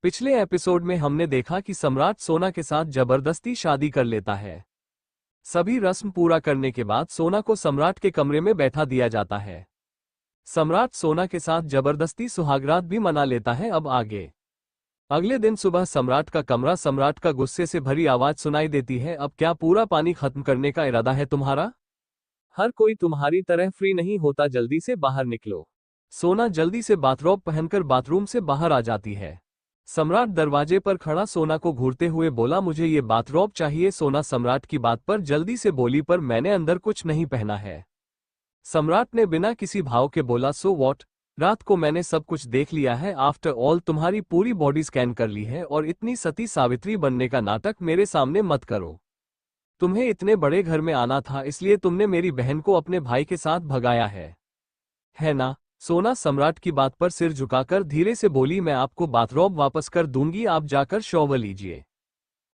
पिछले एपिसोड में हमने देखा कि सम्राट सोना के साथ जबरदस्ती शादी कर लेता है। सभी रस्म पूरा करने के बाद सोना को सम्राट के कमरे में बैठा दिया जाता है। सम्राट सोना के साथ जबरदस्ती सुहागरात भी मना लेता है। अब आगे अगले दिन सुबह सम्राट का गुस्से से भरी आवाज सुनाई देती है। अब क्या पूरा पानी खत्म करने का इरादा है तुम्हारा? हर कोई तुम्हारी तरह फ्री नहीं होता, जल्दी से बाहर निकलो। सोना जल्दी से बाथरोब पहनकर बाथरूम से बाहर आ जाती है। सम्राट दरवाजे पर खड़ा सोना को घूरते हुए बोला, मुझे ये बाथरोब चाहिए। सोना सम्राट की बात पर जल्दी से बोली, पर मैंने अंदर कुछ नहीं पहना है। सम्राट ने बिना किसी भाव के बोला, सो वॉट, रात को मैंने सब कुछ देख लिया है। आफ्टर ऑल तुम्हारी पूरी बॉडी स्कैन कर ली है और इतनी सती सावित्री बनने का नाटक मेरे सामने मत करो। तुम्हें इतने बड़े घर में आना था, इसलिए तुमने मेरी बहन को अपने भाई के साथ भगाया है ना? सोना सम्राट की बात पर सिर झुकाकर धीरे से बोली, मैं आपको बाथरोब वापस कर दूंगी, आप जाकर शॉवर लीजिए।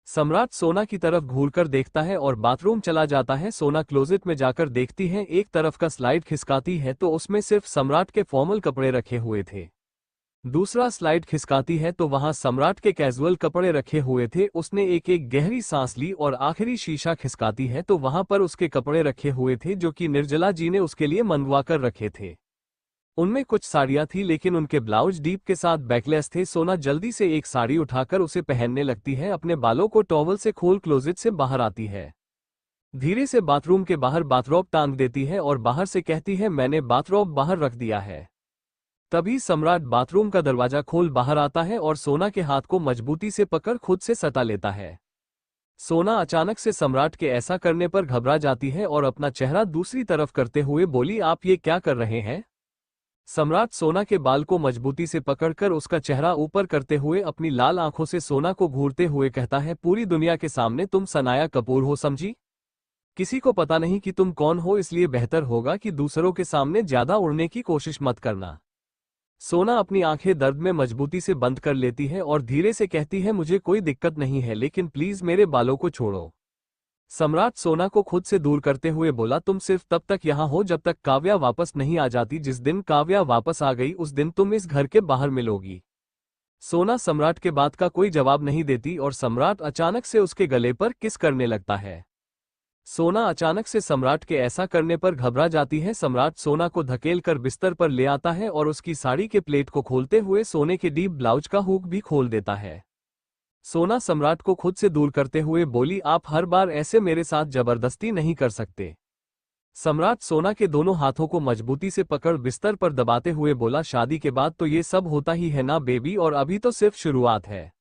सम्राट सोना की तरफ घूरकर देखता है और बाथरूम चला जाता है। सोना क्लोजेट में जाकर देखती है, एक तरफ का स्लाइड खिसकाती है तो उसमें सिर्फ सम्राट के फॉर्मल कपड़े रखे हुए थे। दूसरा स्लाइड खिसकाती है तो वहां सम्राट के कैजुअल कपड़े रखे हुए थे। उसने एक एक गहरी सांस ली और आखिरी शीशा खिसकाती है तो वहां पर उसके कपड़े रखे हुए थे जो कि निर्जला जी ने उसके लिए मंगवा कर रखे थे। उनमें कुछ साड़ियां थी लेकिन उनके ब्लाउज डीप के साथ बैकलेस थे। सोना जल्दी से एक साड़ी उठाकर उसे पहनने लगती है। अपने बालों को टॉवल से खोल क्लोजेट से बाहर आती है। धीरे से बाथरूम के बाहर बाथरोब टांग देती है और बाहर से कहती है, मैंने बाथरोब बाहर रख दिया है। तभी सम्राट बाथरूम का दरवाजा खोल बाहर आता है और सोना के हाथ को मजबूती से पकड़ खुद से सटा लेता है। सोना अचानक से सम्राट के ऐसा करने पर घबरा जाती है और अपना चेहरा दूसरी तरफ करते हुए बोली, आप ये क्या कर रहे हैं? सम्राट सोना के बाल को मजबूती से पकड़कर उसका चेहरा ऊपर करते हुए अपनी लाल आंखों से सोना को घूरते हुए कहता है, पूरी दुनिया के सामने तुम सनाया कपूर हो, समझी? किसी को पता नहीं कि तुम कौन हो, इसलिए बेहतर होगा कि दूसरों के सामने ज्यादा उड़ने की कोशिश मत करना। सोना अपनी आंखें दर्द में मजबूती से बंद कर लेती है और धीरे से कहती है, मुझे कोई दिक्कत नहीं है, लेकिन प्लीज मेरे बालों को छोड़ो। सम्राट सोना को खुद से दूर करते हुए बोला, तुम सिर्फ तब तक यहाँ हो जब तक काव्या वापस नहीं आ जाती। जिस दिन काव्या वापस आ गई उस दिन तुम इस घर के बाहर मिलोगी। सोना सम्राट के बात का कोई जवाब नहीं देती और सम्राट अचानक से उसके गले पर किस करने लगता है। सोना अचानक से सम्राट के ऐसा करने पर घबरा जाती है। सम्राट सोना को धकेल कर बिस्तर पर ले आता है और उसकी साड़ी के प्लेट को खोलते हुए सोने के डीप ब्लाउज का हुक भी खोल देता है। सोना सम्राट को खुद से दूर करते हुए बोली, आप हर बार ऐसे मेरे साथ जबरदस्ती नहीं कर सकते। सम्राट सोना के दोनों हाथों को मजबूती से पकड़ बिस्तर पर दबाते हुए बोला, शादी के बाद तो ये सब होता ही है ना बेबी, और अभी तो सिर्फ शुरुआत है।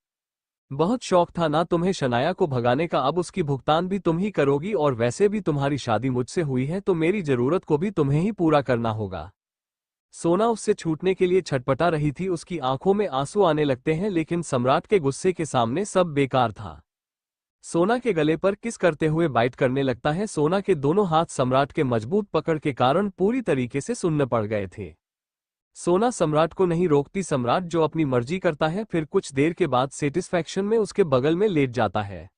बहुत शौक था ना तुम्हें शनाया को भगाने का, अब उसकी भुगतान भी तुम ही करोगी, और वैसे भी तुम्हारी शादी मुझसे हुई है तो मेरी जरूरत को भी तुम्हें ही पूरा करना होगा। सोना उससे छूटने के लिए छटपटा रही थी, उसकी आंखों में आंसू आने लगते हैं, लेकिन सम्राट के गुस्से के सामने सब बेकार था। सोना के गले पर किस करते हुए बाइट करने लगता है। सोना के दोनों हाथ सम्राट के मजबूत पकड़ के कारण पूरी तरीके से सुन्न पड़ गए थे। सोना सम्राट को नहीं रोकती, सम्राट जो अपनी मर्जी करता है। फिर कुछ देर के बाद सेटिस्फैक्शन में उसके बगल में लेट जाता है।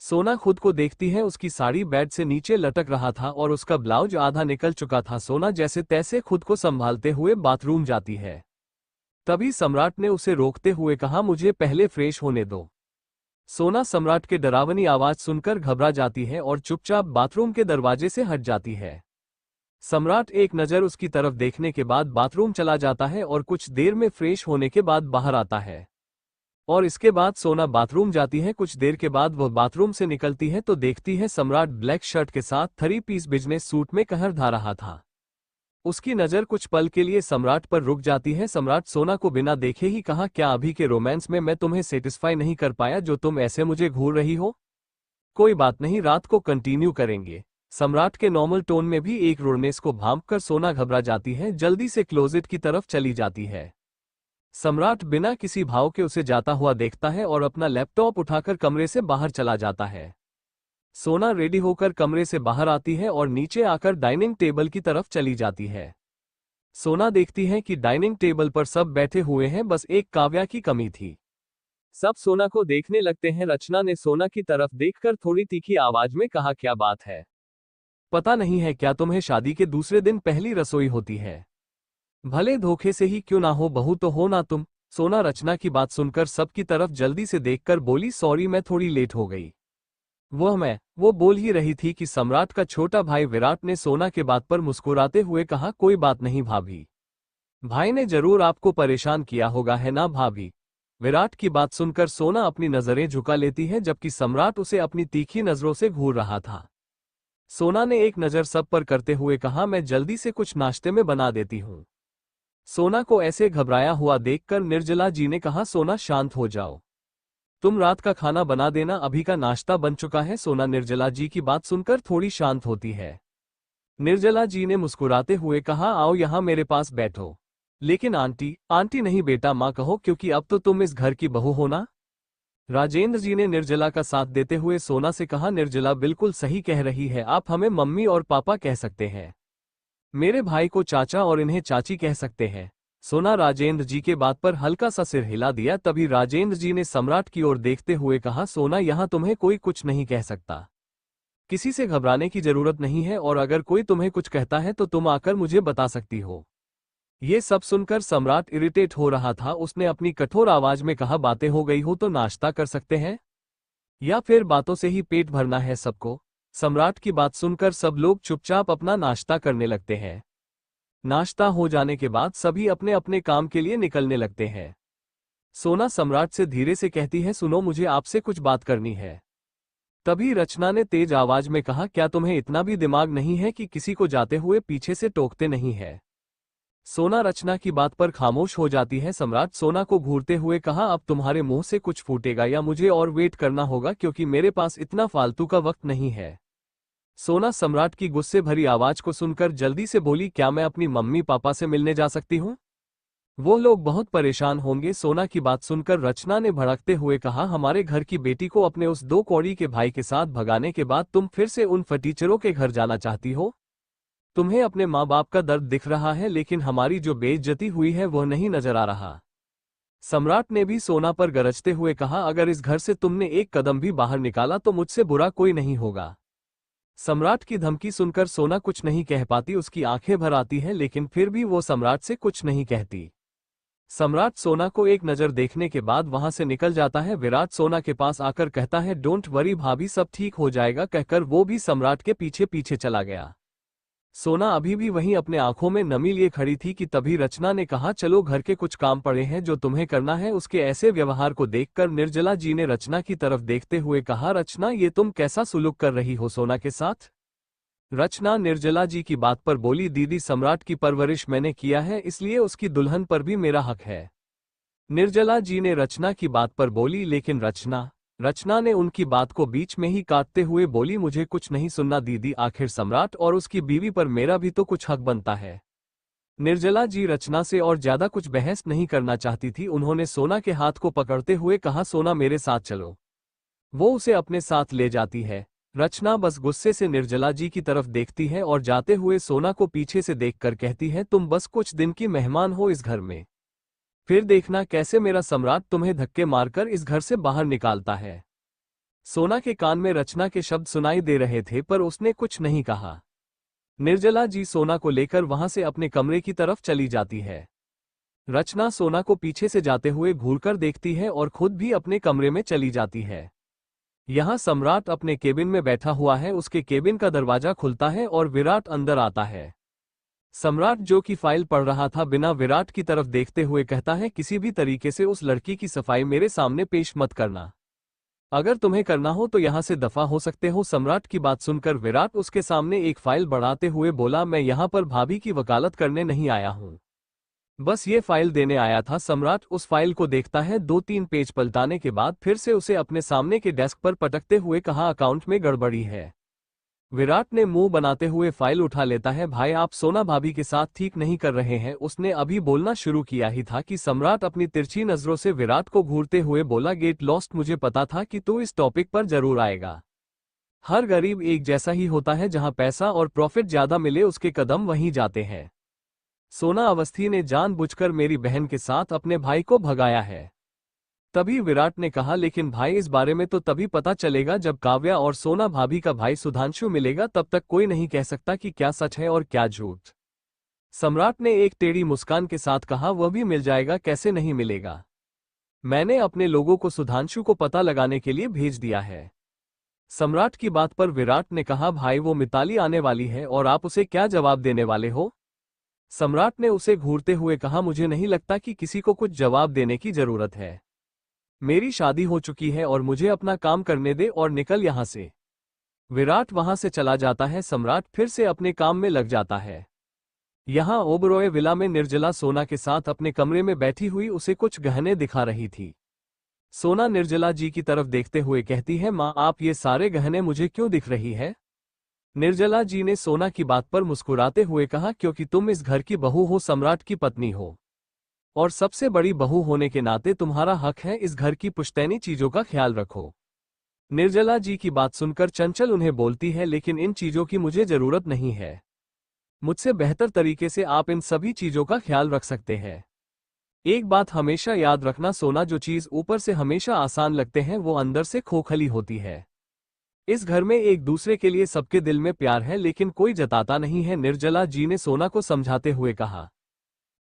सोना खुद को देखती है, उसकी साड़ी बेड से नीचे लटक रहा था और उसका ब्लाउज आधा निकल चुका था। सोना जैसे तैसे खुद को संभालते हुए बाथरूम जाती है। तभी सम्राट ने उसे रोकते हुए कहा, मुझे पहले फ्रेश होने दो। सोना सम्राट के डरावनी आवाज सुनकर घबरा जाती है और चुपचाप बाथरूम के दरवाजे से हट जाती है। सम्राट एक नज़र उसकी तरफ देखने के बाद बाथरूम चला जाता है और कुछ देर में फ्रेश होने के बाद बाहर आता है। और इसके बाद सोना बाथरूम जाती है। कुछ देर के बाद वह बाथरूम से निकलती है तो देखती है सम्राट ब्लैक शर्ट के साथ 3 पीस बिजनेस सूट में कहर ढा रहा था। उसकी नज़र कुछ पल के लिए सम्राट पर रुक जाती है। सम्राट सोना को बिना देखे ही कहा, क्या अभी के रोमांस में मैं तुम्हें सेटिस्फाई नहीं कर पाया जो तुम ऐसे मुझे घूर रही हो? कोई बात नहीं, रात को कंटिन्यू करेंगे। सम्राट के नॉर्मल टोन में भी एक रोडनेस को भांप कर सोना घबरा जाती है, जल्दी से क्लोजेट की तरफ चली जाती है। सम्राट बिना किसी भाव के उसे जाता हुआ देखता है और अपना लैपटॉप उठाकर कमरे से बाहर चला जाता है। सोना रेडी होकर कमरे से बाहर आती है और नीचे आकर डाइनिंग टेबल की तरफ चली जाती है। सोना देखती है कि डाइनिंग टेबल पर सब बैठे हुए हैं, बस एक काव्या की कमी थी। सब सोना को देखने लगते हैं। रचना ने सोना की तरफ देखकर थोड़ी तीखी आवाज में कहा, क्या बात है? पता नहीं है क्या तुम्हें शादी के दूसरे दिन पहली रसोई होती है? भले धोखे से ही क्यों ना हो, बहू तो हो ना तुम। सोना रचना की बात सुनकर सबकी तरफ जल्दी से देखकर बोली, सॉरी मैं थोड़ी लेट हो गई। वो बोल ही रही थी कि सम्राट का छोटा भाई विराट ने सोना के बात पर मुस्कुराते हुए कहा, कोई बात नहीं भाभी। भाई ने जरूर आपको परेशान किया होगा, है ना भाभी। विराट की बात सुनकर सोना अपनी नजरें झुका लेती है, जबकि सम्राट उसे अपनी तीखी नजरों से घूर रहा था। सोना ने एक नजर सब पर करते हुए कहा, मैं जल्दी से कुछ नाश्ते में बना देती हूँ। सोना को ऐसे घबराया हुआ देखकर निर्जला जी ने कहा, सोना शांत हो जाओ, तुम रात का खाना बना देना, अभी का नाश्ता बन चुका है। सोना निर्जला जी की बात सुनकर थोड़ी शांत होती है। निर्जला जी ने मुस्कुराते हुए कहा, आओ यहाँ मेरे पास बैठो। लेकिन आंटी, आंटी नहीं बेटा, माँ कहो, क्योंकि अब तो तुम इस घर की बहू हो ना। राजेंद्र जी ने निर्जला का साथ देते हुए सोना से कहा, निर्जला बिल्कुल सही कह रही है, आप हमें मम्मी और पापा कह सकते हैं, मेरे भाई को चाचा और इन्हें चाची कह सकते हैं। सोना राजेंद्र जी के बात पर हल्का सा सिर हिला दिया। तभी राजेंद्र जी ने सम्राट की ओर देखते हुए कहा, सोना यहाँ तुम्हें कोई कुछ नहीं कह सकता, किसी से घबराने की जरूरत नहीं है, और अगर कोई तुम्हें कुछ कहता है तो तुम आकर मुझे बता सकती हो। ये सब सुनकर सम्राट इरिटेट हो रहा था। उसने अपनी कठोर आवाज में कहा, बातें हो गई हो तो नाश्ता कर सकते हैं, या फिर बातों से ही पेट भरना है सबको। सम्राट की बात सुनकर सब लोग चुपचाप अपना नाश्ता करने लगते हैं। नाश्ता हो जाने के बाद सभी अपने अपने काम के लिए निकलने लगते हैं। सोना सम्राट से धीरे से कहती है, सुनो मुझे आपसे कुछ बात करनी है। तभी रचना ने तेज आवाज में कहा, क्या तुम्हें इतना भी दिमाग नहीं है कि किसी को जाते हुए पीछे से टोकते नहीं है। सोना रचना की बात पर खामोश हो जाती है। सम्राट सोना को घूरते हुए कहा, अब तुम्हारे मुंह से कुछ फूटेगा या मुझे और वेट करना होगा, क्योंकि मेरे पास इतना फालतू का वक्त नहीं है। सोना सम्राट की गुस्से भरी आवाज को सुनकर जल्दी से बोली, क्या मैं अपनी मम्मी पापा से मिलने जा सकती हूँ? वो लोग बहुत परेशान होंगे। सोना की बात सुनकर रचना ने भड़कते हुए कहा, हमारे घर की बेटी को अपने उस 2 कौड़ी के भाई के साथ भगाने के बाद तुम फिर से उन फटीचरों के घर जाना चाहती हो? तुम्हें अपने माँ बाप का दर्द दिख रहा है, लेकिन हमारी जो बेइज्जती हुई है वह नहीं नजर आ रहा। सम्राट ने भी सोना पर गरजते हुए कहा, अगर इस घर से तुमने एक कदम भी बाहर निकाला तो मुझसे बुरा कोई नहीं होगा। सम्राट की धमकी सुनकर सोना कुछ नहीं कह पाती, उसकी आंखें भर आती हैं, लेकिन फिर भी वो सम्राट से कुछ नहीं कहती। सम्राट सोना को एक नजर देखने के बाद वहां से निकल जाता है। विराट सोना के पास आकर कहता है, डोंट वरी भाभी, सब ठीक हो जाएगा, कहकर वो भी सम्राट के पीछे पीछे चला गया। सोना अभी भी वहीं अपने आंखों में नमी लिए खड़ी थी कि तभी रचना ने कहा, चलो घर के कुछ काम पड़े हैं जो तुम्हें करना है। उसके ऐसे व्यवहार को देखकर निर्जला जी ने रचना की तरफ देखते हुए कहा, रचना ये तुम कैसा सुलूक कर रही हो सोना के साथ? रचना निर्जला जी की बात पर बोली, दीदी सम्राट की परवरिश मैंने किया है, इसलिए उसकी दुल्हन पर भी मेरा हक है। निर्जला जी ने रचना की बात पर बोली, लेकिन रचना ने उनकी बात को बीच में ही काटते हुए बोली, मुझे कुछ नहीं सुनना दीदी, आखिर सम्राट और उसकी बीवी पर मेरा भी तो कुछ हक बनता है। निर्जला जी रचना से और ज्यादा कुछ बहस नहीं करना चाहती थी। उन्होंने सोना के हाथ को पकड़ते हुए कहा, सोना मेरे साथ चलो। वो उसे अपने साथ ले जाती है। रचना बस गुस्से से निर्जला जी की तरफ देखती है और जाते हुए सोना को पीछे से देखकर कहती है, तुम बस कुछ दिन की मेहमान हो इस घर में, फिर देखना कैसे मेरा सम्राट तुम्हें धक्के मारकर इस घर से बाहर निकालता है। सोना के कान में रचना के शब्द सुनाई दे रहे थे, पर उसने कुछ नहीं कहा। निर्जला जी सोना को लेकर वहां से अपने कमरे की तरफ चली जाती है। रचना सोना को पीछे से जाते हुए घूरकर देखती है और खुद भी अपने कमरे में चली जाती है। यहाँ सम्राट अपने केबिन में बैठा हुआ है। उसके केबिन का दरवाजा खुलता है और विराट अंदर आता है। सम्राट जो कि फाइल पढ़ रहा था, बिना विराट की तरफ देखते हुए कहता है, किसी भी तरीके से उस लड़की की सफाई मेरे सामने पेश मत करना। अगर तुम्हें करना हो तो यहां से दफा हो सकते हो। सम्राट की बात सुनकर विराट उसके सामने एक फाइल बढ़ाते हुए बोला, मैं यहां पर भाभी की वकालत करने नहीं आया हूं, बस ये फाइल देने आया था। सम्राट उस फाइल को देखता है। 2-3 पेज पलटाने के बाद फिर से उसे अपने सामने के डेस्क पर पटकते हुए कहा, अकाउंट में गड़बड़ी है। विराट ने मुंह बनाते हुए फाइल उठा लेता है। भाई आप सोना भाभी के साथ ठीक नहीं कर रहे हैं। उसने अभी बोलना शुरू किया ही था कि सम्राट अपनी तिरछी नजरों से विराट को घूरते हुए बोला, गेट लॉस्ट, मुझे पता था कि तू इस टॉपिक पर जरूर आएगा। हर गरीब एक जैसा ही होता है, जहां पैसा और प्रॉफिट ज्यादा मिले उसके कदम वहीं जाते हैं। सोना अवस्थी ने जानबूझकर मेरी बहन के साथ अपने भाई को भगाया है। तभी विराट ने कहा, लेकिन भाई इस बारे में तो तभी पता चलेगा जब काव्या और सोना भाभी का भाई सुधांशु मिलेगा, तब तक कोई नहीं कह सकता कि क्या सच है और क्या झूठ। सम्राट ने एक टेढ़ी मुस्कान के साथ कहा, वह भी मिल जाएगा, कैसे नहीं मिलेगा। मैंने अपने लोगों को सुधांशु को पता लगाने के लिए भेज दिया है। सम्राट की बात पर विराट ने कहा, भाई वो मिताली आने वाली है और आप उसे क्या जवाब देने वाले हो। सम्राट ने उसे घूरते हुए कहा, मुझे नहीं लगता कि किसी को कुछ जवाब देने की जरूरत है। मेरी शादी हो चुकी है और मुझे अपना काम करने दे और निकल यहां से। विराट वहां से चला जाता है। सम्राट फिर से अपने काम में लग जाता है। यहां ओबरॉय विला में निर्जला सोना के साथ अपने कमरे में बैठी हुई उसे कुछ गहने दिखा रही थी। सोना निर्जला जी की तरफ देखते हुए कहती है, माँ आप ये सारे गहने मुझे क्यों दिख रही है। निर्जला जी ने सोना की बात पर मुस्कुराते हुए कहा, क्योंकि तुम इस घर की बहू हो, सम्राट की पत्नी हो, और सबसे बड़ी बहू होने के नाते तुम्हारा हक है इस घर की पुश्तैनी चीजों का ख्याल रखो। निर्जला जी की बात सुनकर चंचल उन्हें बोलती है, लेकिन इन चीजों की मुझे जरूरत नहीं है। मुझसे बेहतर तरीके से आप इन सभी चीजों का ख्याल रख सकते हैं। एक बात हमेशा याद रखना, सोना, जो चीज ऊपर से हमेशा आसान लगते हैं वो अंदर से खोखली होती है। इस घर में एक दूसरे के लिए सबके दिल में प्यार है, लेकिन कोई जताता नहीं है, निर्जला जी ने सोना को समझाते हुए कहा।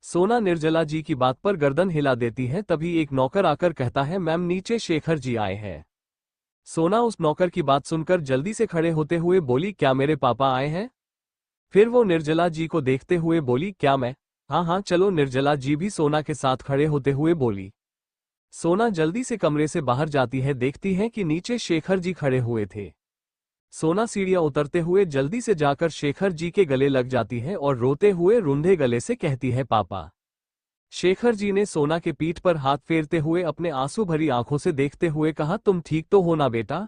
सोना निर्जला जी की बात पर गर्दन हिला देती है। तभी एक नौकर आकर कहता है, मैम नीचे शेखर जी आए हैं। सोना उस नौकर की बात सुनकर जल्दी से खड़े होते हुए बोली, क्या मेरे पापा आए हैं। फिर वो निर्जला जी को देखते हुए बोली, क्या मैं। हाँ हाँ चलो। निर्जला जी भी सोना के साथ खड़े होते हुए बोली। सोना जल्दी से कमरे से बाहर जाती है, देखती है कि नीचे शेखर जी खड़े हुए थे। सोना सीढ़ियां उतरते हुए जल्दी से जाकर शेखर जी के गले लग जाती है और रोते हुए रुंधे गले से कहती है, पापा। शेखर जी ने सोना के पीठ पर हाथ फेरते हुए अपने आंसू भरी आंखों से देखते हुए कहा, तुम ठीक तो हो ना बेटा।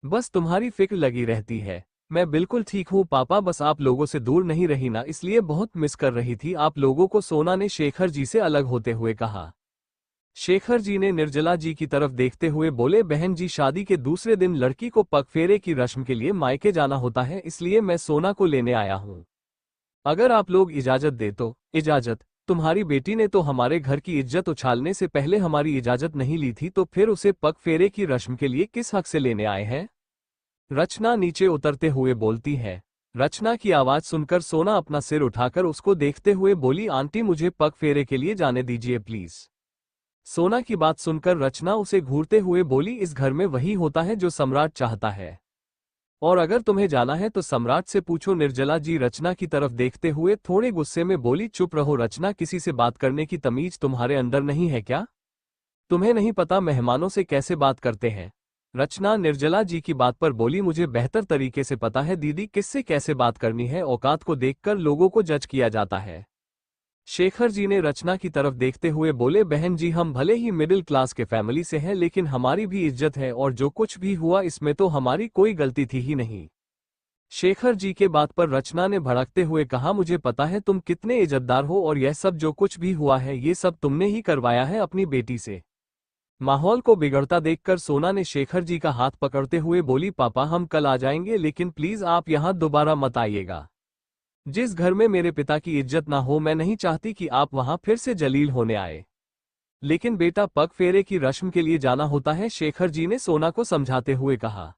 बस तुम्हारी फिक्र लगी रहती है। मैं बिल्कुल ठीक हूँ पापा, बस आप लोगों से दूर नहीं रही ना, इसलिए बहुत मिस कर रही थी आप लोगों को, सोना ने शेखर जी से अलग होते हुए कहा। शेखर जी ने निर्जला जी की तरफ देखते हुए बोले, बहन जी शादी के दूसरे दिन लड़की को पगफेरे की रस्म के लिए मायके जाना होता है, इसलिए मैं सोना को लेने आया हूँ। अगर आप लोग इजाजत दे तो। इजाजत। तुम्हारी बेटी ने तो हमारे घर की इज्जत उछालने से पहले हमारी इजाजत नहीं ली थी, तो फिर उसे पगफेरे की रस्म के लिए किस हक से लेने आए हैं। रचना नीचे उतरते हुए बोलती है। रचना की आवाज सुनकर सोना अपना सिर उठाकर उसको देखते हुए बोली, आंटी मुझे पगफेरे के लिए जाने दीजिए प्लीज। सोना की बात सुनकर रचना उसे घूरते हुए बोली, इस घर में वही होता है जो सम्राट चाहता है, और अगर तुम्हें जाना है तो सम्राट से पूछो। निर्जला जी रचना की तरफ देखते हुए थोड़े गुस्से में बोली, चुप रहो रचना, किसी से बात करने की तमीज तुम्हारे अंदर नहीं है क्या। तुम्हें नहीं पता मेहमानों से कैसे बात करते हैं। रचना निर्जला जी की बात पर बोली, मुझे बेहतर तरीके से पता है दीदी, किससे कैसे बात करनी है, औकात को देखकर लोगों को जज किया जाता है। शेखर जी ने रचना की तरफ देखते हुए बोले, बहन जी हम भले ही मिडिल क्लास के फैमिली से हैं, लेकिन हमारी भी इज्जत है, और जो कुछ भी हुआ इसमें तो हमारी कोई गलती थी ही नहीं। शेखर जी के बात पर रचना ने भड़कते हुए कहा, मुझे पता है तुम कितने इज्जतदार हो, और यह सब जो कुछ भी हुआ है ये सब तुमने ही करवाया है अपनी बेटी से। माहौल को बिगड़ता देखकर सोना ने शेखर जी का हाथ पकड़ते हुए बोली, पापा हम कल आ जाएंगे, लेकिन प्लीज आप यहां दोबारा मत आइएगा। जिस घर में मेरे पिता की इज्जत ना हो, मैं नहीं चाहती कि आप वहां फिर से जलील होने आए। लेकिन बेटा पगफेरे की रस्म के लिए जाना होता है, शेखर जी ने सोना को समझाते हुए कहा।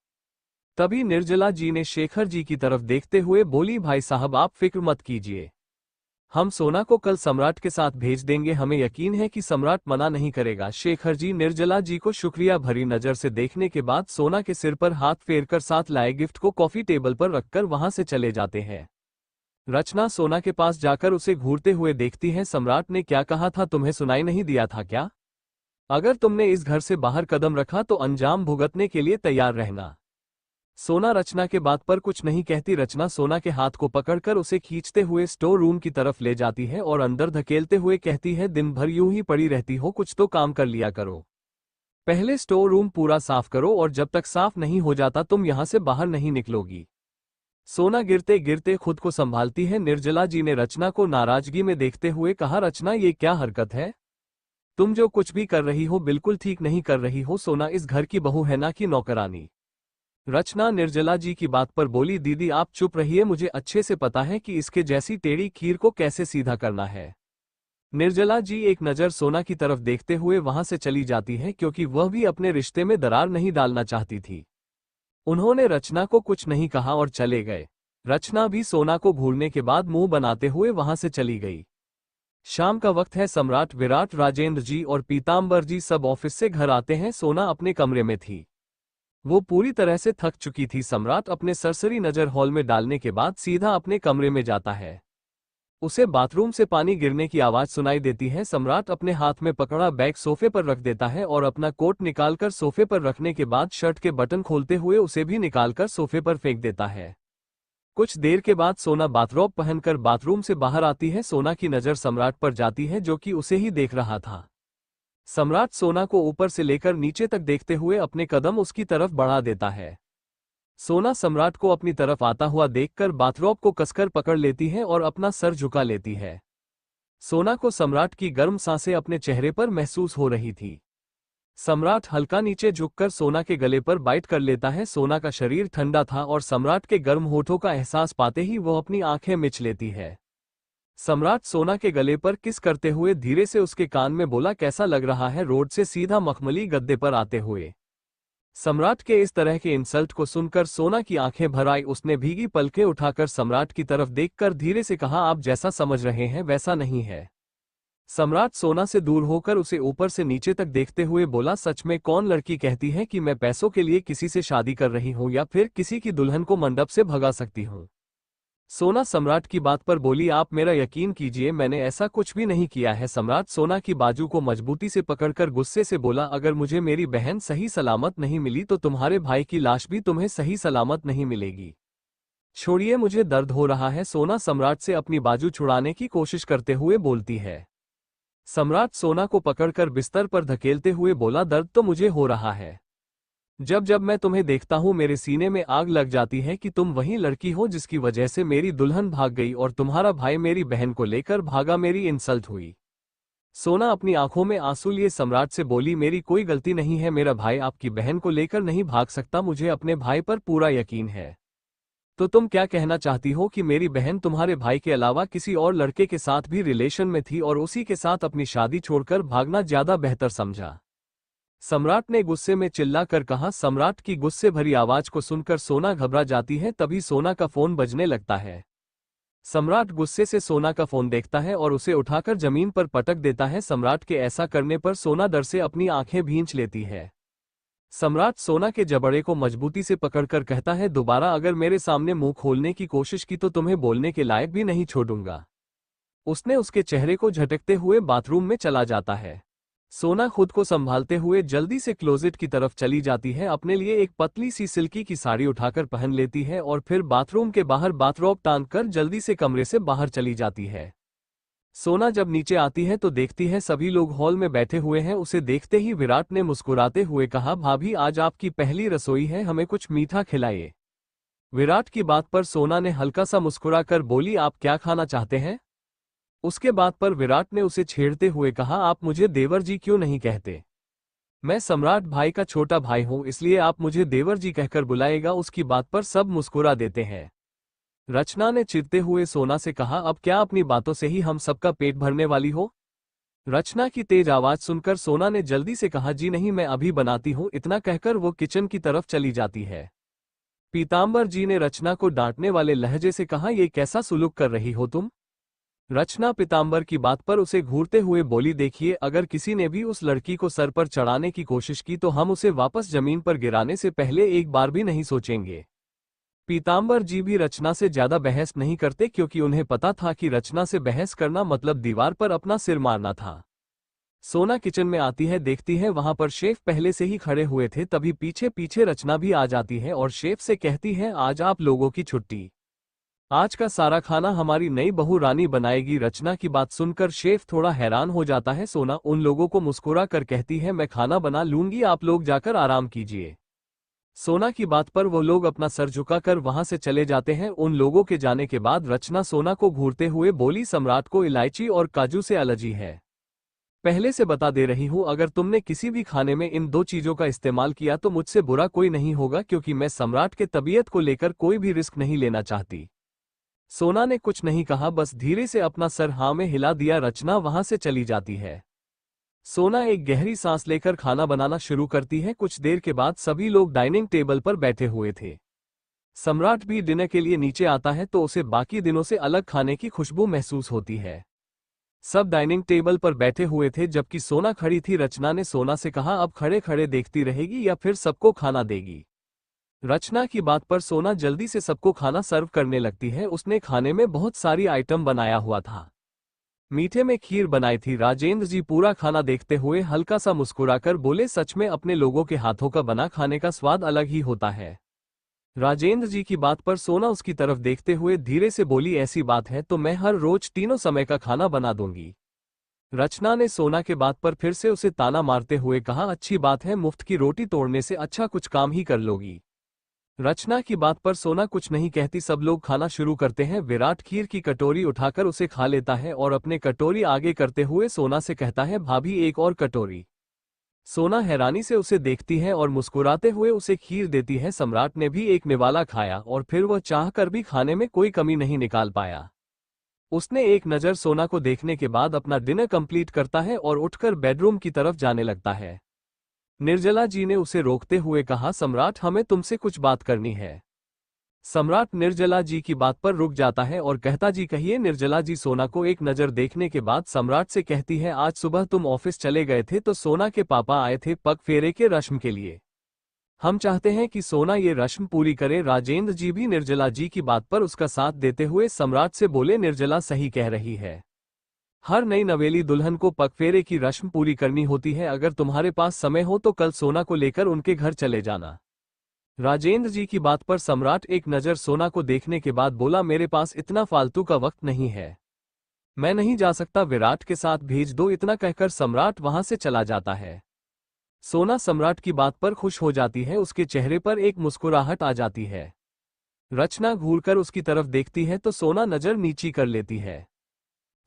तभी निर्जला जी ने शेखर जी की तरफ देखते हुए बोली, भाई साहब आप फिक्र मत कीजिए, हम सोना को कल सम्राट के साथ भेज देंगे, हमें यकीन है कि सम्राट मना नहीं करेगा। शेखर जी निर्जला जी को शुक्रिया भरी नजर से देखने के बाद सोना के सिर पर हाथ फेरकर साथ लाए गिफ्ट को कॉफी टेबल पर रखकर वहां से चले जाते हैं। रचना सोना के पास जाकर उसे घूरते हुए देखती है, सम्राट ने क्या कहा था, तुम्हें सुनाई नहीं दिया था क्या। अगर तुमने इस घर से बाहर कदम रखा तो अंजाम भुगतने के लिए तैयार रहना। सोना रचना के बात पर कुछ नहीं कहती। रचना सोना के हाथ को पकड़कर उसे खींचते हुए स्टोर रूम की तरफ ले जाती है और अंदर धकेलते हुए कहती है, दिन भर यूं ही पड़ी रहती हो, कुछ तो काम कर लिया करो। पहले स्टोर रूम पूरा साफ करो, और जब तक साफ नहीं हो जाता तुम यहां से बाहर नहीं निकलोगी। सोना गिरते गिरते खुद को संभालती है। निर्जला जी ने रचना को नाराजगी में देखते हुए कहा, रचना ये क्या हरकत है, तुम जो कुछ भी कर रही हो बिल्कुल ठीक नहीं कर रही हो। सोना इस घर की बहू है ना कि नौकरानी। रचना निर्जला जी की बात पर बोली, दीदी आप चुप रहिए, मुझे अच्छे से पता है कि इसके जैसी टेढ़ी खीर को कैसे सीधा करना है। निर्जला जी एक नज़र सोना की तरफ देखते हुए वहां से चली जाती है, क्योंकि वह भी अपने रिश्ते में दरार नहीं डालना चाहती थी। उन्होंने रचना को कुछ नहीं कहा और चले गए। रचना भी सोना को घूरने के बाद मुंह बनाते हुए वहां से चली गई। शाम का वक्त है। सम्राट विराट, राजेंद्र जी और पीताम्बर जी सब ऑफिस से घर आते हैं। सोना अपने कमरे में थी। वो पूरी तरह से थक चुकी थी। सम्राट अपने सरसरी नजर हॉल में डालने के बाद सीधा अपने कमरे में जाता है। उसे बाथरूम से पानी गिरने की आवाज सुनाई देती है। सम्राट अपने हाथ में पकड़ा बैग सोफे पर रख देता है और अपना कोट निकालकर सोफे पर रखने के बाद शर्ट के बटन खोलते हुए उसे भी निकालकर सोफे पर फेंक देता है। कुछ देर के बाद सोना बाथरोब पहनकर बाथरूम से बाहर आती है। सोना की नजर सम्राट पर जाती है जो कि उसे ही देख रहा था। सम्राट सोना को ऊपर से लेकर नीचे तक देखते हुए अपने कदम उसकी तरफ बढ़ा देता है। सोना सम्राट को अपनी तरफ आता हुआ देखकर बाथरोब को कसकर पकड़ लेती है और अपना सर झुका लेती है। सोना को सम्राट की गर्म सांसें अपने चेहरे पर महसूस हो रही थी। सम्राट हल्का नीचे झुककर सोना के गले पर बाइट कर लेता है। सोना का शरीर ठंडा था और सम्राट के गर्म होठों का एहसास पाते ही वो अपनी आंखें मिच लेती है। सम्राट सोना के गले पर किस करते हुए धीरे से उसके कान में बोला, कैसा लग रहा है रोड से सीधा मखमली गद्दे पर आते हुए। सम्राट के इस तरह के इंसल्ट को सुनकर सोना की आंखें भर आई। उसने भीगी पलकें उठाकर सम्राट की तरफ देखकर धीरे से कहा, आप जैसा समझ रहे हैं वैसा नहीं है। सम्राट सोना से दूर होकर उसे ऊपर से नीचे तक देखते हुए बोला, सच में कौन लड़की कहती है कि मैं पैसों के लिए किसी से शादी कर रही हूं या फिर किसी की दुल्हन को मंडप से भगा सकती हूं। सोना सम्राट की बात पर बोली, आप मेरा यकीन कीजिए मैंने ऐसा कुछ भी नहीं किया है। सम्राट सोना की बाजू को मजबूती से पकड़कर गुस्से से बोला, अगर मुझे मेरी बहन सही सलामत नहीं मिली तो तुम्हारे भाई की लाश भी तुम्हें सही सलामत नहीं मिलेगी। छोड़िए, मुझे दर्द हो रहा है। सोना सम्राट से अपनी बाजू छुड़ाने की कोशिश करते हुए बोलती है। सम्राट सोना को पकड़कर बिस्तर पर धकेलते हुए बोला, दर्द तो मुझे हो रहा है। जब जब मैं तुम्हें देखता हूं मेरे सीने में आग लग जाती है कि तुम वही लड़की हो जिसकी वजह से मेरी दुल्हन भाग गई और तुम्हारा भाई मेरी बहन को लेकर भागा, मेरी इंसल्ट हुई। सोना अपनी आंखों में आंसू लिए सम्राट से बोली, मेरी कोई गलती नहीं है। मेरा भाई आपकी बहन को लेकर नहीं भाग सकता। मुझे अपने भाई पर पूरा यकीन है। तो तुम क्या कहना चाहती हो कि मेरी बहन तुम्हारे भाई के अलावा किसी और लड़के के साथ भी रिलेशन में थी और उसी के साथ अपनी शादी छोड़कर भागना ज्यादा बेहतर समझा? सम्राट ने गुस्से में चिल्लाकर कहा। सम्राट की गुस्से भरी आवाज को सुनकर सोना घबरा जाती है। तभी सोना का फोन बजने लगता है। सम्राट गुस्से से सोना का फोन देखता है और उसे उठाकर जमीन पर पटक देता है। सम्राट के ऐसा करने पर सोना डर से अपनी आंखें भींच लेती है। सम्राट सोना के जबड़े को मजबूती से पकड़कर कहता है, दोबारा अगर मेरे सामने मुंह खोलने की कोशिश की तो तुम्हें बोलने के लायक भी नहीं छोड़ूंगा। उसने उसके चेहरे को झटकते हुए बाथरूम में चला जाता है। सोना खुद को संभालते हुए जल्दी से क्लोजेट की तरफ चली जाती है। अपने लिए एक पतली सी सिल्की की साड़ी उठाकर पहन लेती है और फिर बाथरूम के बाहर बाथरोब टांगकर जल्दी से कमरे से बाहर चली जाती है। सोना जब नीचे आती है तो देखती है सभी लोग हॉल में बैठे हुए हैं। उसे देखते ही विराट ने मुस्कुराते हुए कहा, भाभी आज आपकी पहली रसोई है, हमें कुछ मीठा खिलाइए। विराट की बात पर सोना ने हल्का सा मुस्कुराकर बोली, आप क्या खाना चाहते हैं? उसके बाद पर विराट ने उसे छेड़ते हुए कहा, आप मुझे देवर जी क्यों नहीं कहते? मैं सम्राट भाई का छोटा भाई हूं, इसलिए आप मुझे देवर जी कहकर बुलाएगा। उसकी बात पर सब मुस्कुरा देते हैं। रचना ने चिढ़ते हुए सोना से कहा, अब क्या अपनी बातों से ही हम सबका पेट भरने वाली हो? रचना की तेज आवाज सुनकर सोना ने जल्दी से कहा, जी नहीं, मैं अभी बनाती हूं। इतना कहकर वो किचन की तरफ चली जाती है। पीताम्बर जी ने रचना को डांटने वाले लहजे से कहा, ये कैसा सुलूक कर रही हो तुम? रचना पीताम्बर की बात पर उसे घूरते हुए बोली, देखिए अगर किसी ने भी उस लड़की को सर पर चढ़ाने की कोशिश की तो हम उसे वापस जमीन पर गिराने से पहले एक बार भी नहीं सोचेंगे। पीताम्बर जी भी रचना से ज्यादा बहस नहीं करते क्योंकि उन्हें पता था कि रचना से बहस करना मतलब दीवार पर अपना सिर मारना था। सोना किचन में आती है, देखती है वहां पर शेफ पहले से ही खड़े हुए थे। तभी पीछे पीछे रचना भी आ जाती है और शेफ से कहती है, आज आप लोगों की छुट्टी। आज का सारा खाना हमारी नई बहू रानी बनाएगी। रचना की बात सुनकर शेफ थोड़ा हैरान हो जाता है। सोना उन लोगों को मुस्कुरा कर कहती है, मैं खाना बना लूंगी, आप लोग जाकर आराम कीजिए। सोना की बात पर वो लोग अपना सर झुकाकर वहां से चले जाते हैं। उन लोगों के जाने के बाद रचना सोना को घूरते हुए बोली, सम्राट को इलायची और काजू से एलर्जी है। पहले से बता दे रही हूं, अगर तुमने किसी भी खाने में इन दो चीजों का इस्तेमाल किया तो मुझसे बुरा कोई नहीं होगा, क्योंकि मैं सम्राट के तबीयत को लेकर कोई भी रिस्क नहीं लेना चाहती। सोना ने कुछ नहीं कहा, बस धीरे से अपना सर हाँ में हिला दिया। रचना वहां से चली जाती है। सोना एक गहरी सांस लेकर खाना बनाना शुरू करती है। कुछ देर के बाद सभी लोग डाइनिंग टेबल पर बैठे हुए थे। सम्राट भी डिनर के लिए नीचे आता है तो उसे बाकी दिनों से अलग खाने की खुशबू महसूस होती है। सब डाइनिंग टेबल पर बैठे हुए थे जबकि सोना खड़ी थी। रचना ने सोना से कहा, अब खड़े खड़े देखती रहेगी या फिर सबको खाना देगी। रचना की बात पर सोना जल्दी से सबको खाना सर्व करने लगती है। उसने खाने में बहुत सारी आइटम बनाया हुआ था। मीठे में खीर बनाई थी। राजेंद्र जी पूरा खाना देखते हुए हल्का सा मुस्कुराकर बोले, सच में अपने लोगों के हाथों का बना खाने का स्वाद अलग ही होता है। राजेंद्र जी की बात पर सोना उसकी तरफ देखते हुए धीरे से बोली, ऐसी बात है तो मैं हर रोज तीनों समय का खाना बना दूंगी। रचना ने सोना के बात पर फिर से उसे ताना मारते हुए कहा, अच्छी बात है, मुफ्त की रोटी तोड़ने से अच्छा कुछ काम ही कर लोगी। रचना की बात पर सोना कुछ नहीं कहती। सब लोग खाना शुरू करते हैं। विराट खीर की कटोरी उठाकर उसे खा लेता है और अपने कटोरी आगे करते हुए सोना से कहता है, भाभी एक और कटोरी। सोना हैरानी से उसे देखती है और मुस्कुराते हुए उसे खीर देती है। सम्राट ने भी एक निवाला खाया और फिर वह चाहकर भी खाने में कोई कमी नहीं निकाल पाया। उसने एक नज़र सोना को देखने के बाद अपना डिनर कंप्लीट करता है और उठकर बेडरूम की तरफ जाने लगता है। निर्जला जी ने उसे रोकते हुए कहा, सम्राट हमें तुमसे कुछ बात करनी है। सम्राट निर्जला जी की बात पर रुक जाता है और कहता, जी कहिए। निर्जला जी सोना को एक नज़र देखने के बाद सम्राट से कहती है, आज सुबह तुम ऑफिस चले गए थे तो सोना के पापा आए थे पग फेरे के रस्म के लिए। हम चाहते हैं कि सोना ये रस्म पूरी करे। राजेंद्र जी भी निर्जला जी की बात पर उसका साथ देते हुए सम्राट से बोले, निर्जला सही कह रही है। हर नई नवेली दुल्हन को पगफेरे की रस्म पूरी करनी होती है। अगर तुम्हारे पास समय हो तो कल सोना को लेकर उनके घर चले जाना। राजेंद्र जी की बात पर सम्राट एक नज़र सोना को देखने के बाद बोला, मेरे पास इतना फालतू का वक्त नहीं है, मैं नहीं जा सकता, विराट के साथ भेज दो। इतना कहकर सम्राट वहां से चला जाता है। सोना सम्राट की बात पर खुश हो जाती है। उसके चेहरे पर एक मुस्कुराहट आ जाती है। रचना घूरकर उसकी तरफ देखती है तो सोना नजर नीची कर लेती है।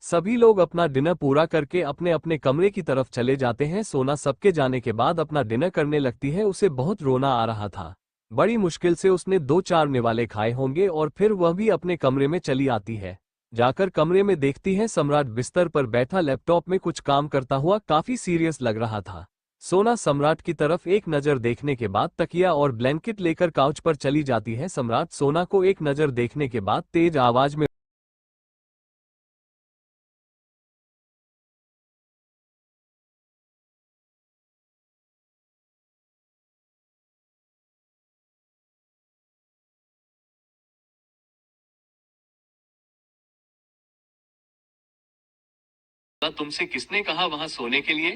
सभी लोग अपना डिनर पूरा करके अपने अपने कमरे की तरफ चले जाते हैं। सोना सबके जाने के बाद अपना डिनर करने लगती है। उसे बहुत रोना आ रहा था। बड़ी मुश्किल से उसने 2-4 निवाले खाए होंगे और फिर वह भी अपने कमरे में चली आती है। जाकर कमरे में देखती है सम्राट बिस्तर पर बैठा लैपटॉप में कुछ काम करता हुआ काफी सीरियस लग रहा था। सोना सम्राट की तरफ एक नज़र देखने के बाद तकिया और ब्लैंकेट लेकर काउच पर चली जाती है। सम्राट सोना को एक नज़र देखने के बाद तेज आवाज में, तुमसे किसने कहा वहां सोने के लिए?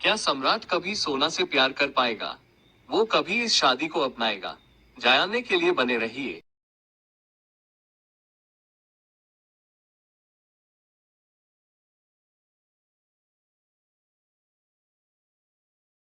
क्या सम्राट कभी सोना से प्यार कर पाएगा? वो कभी इस शादी को अपनाएगा? जानने के लिए बने रहिए।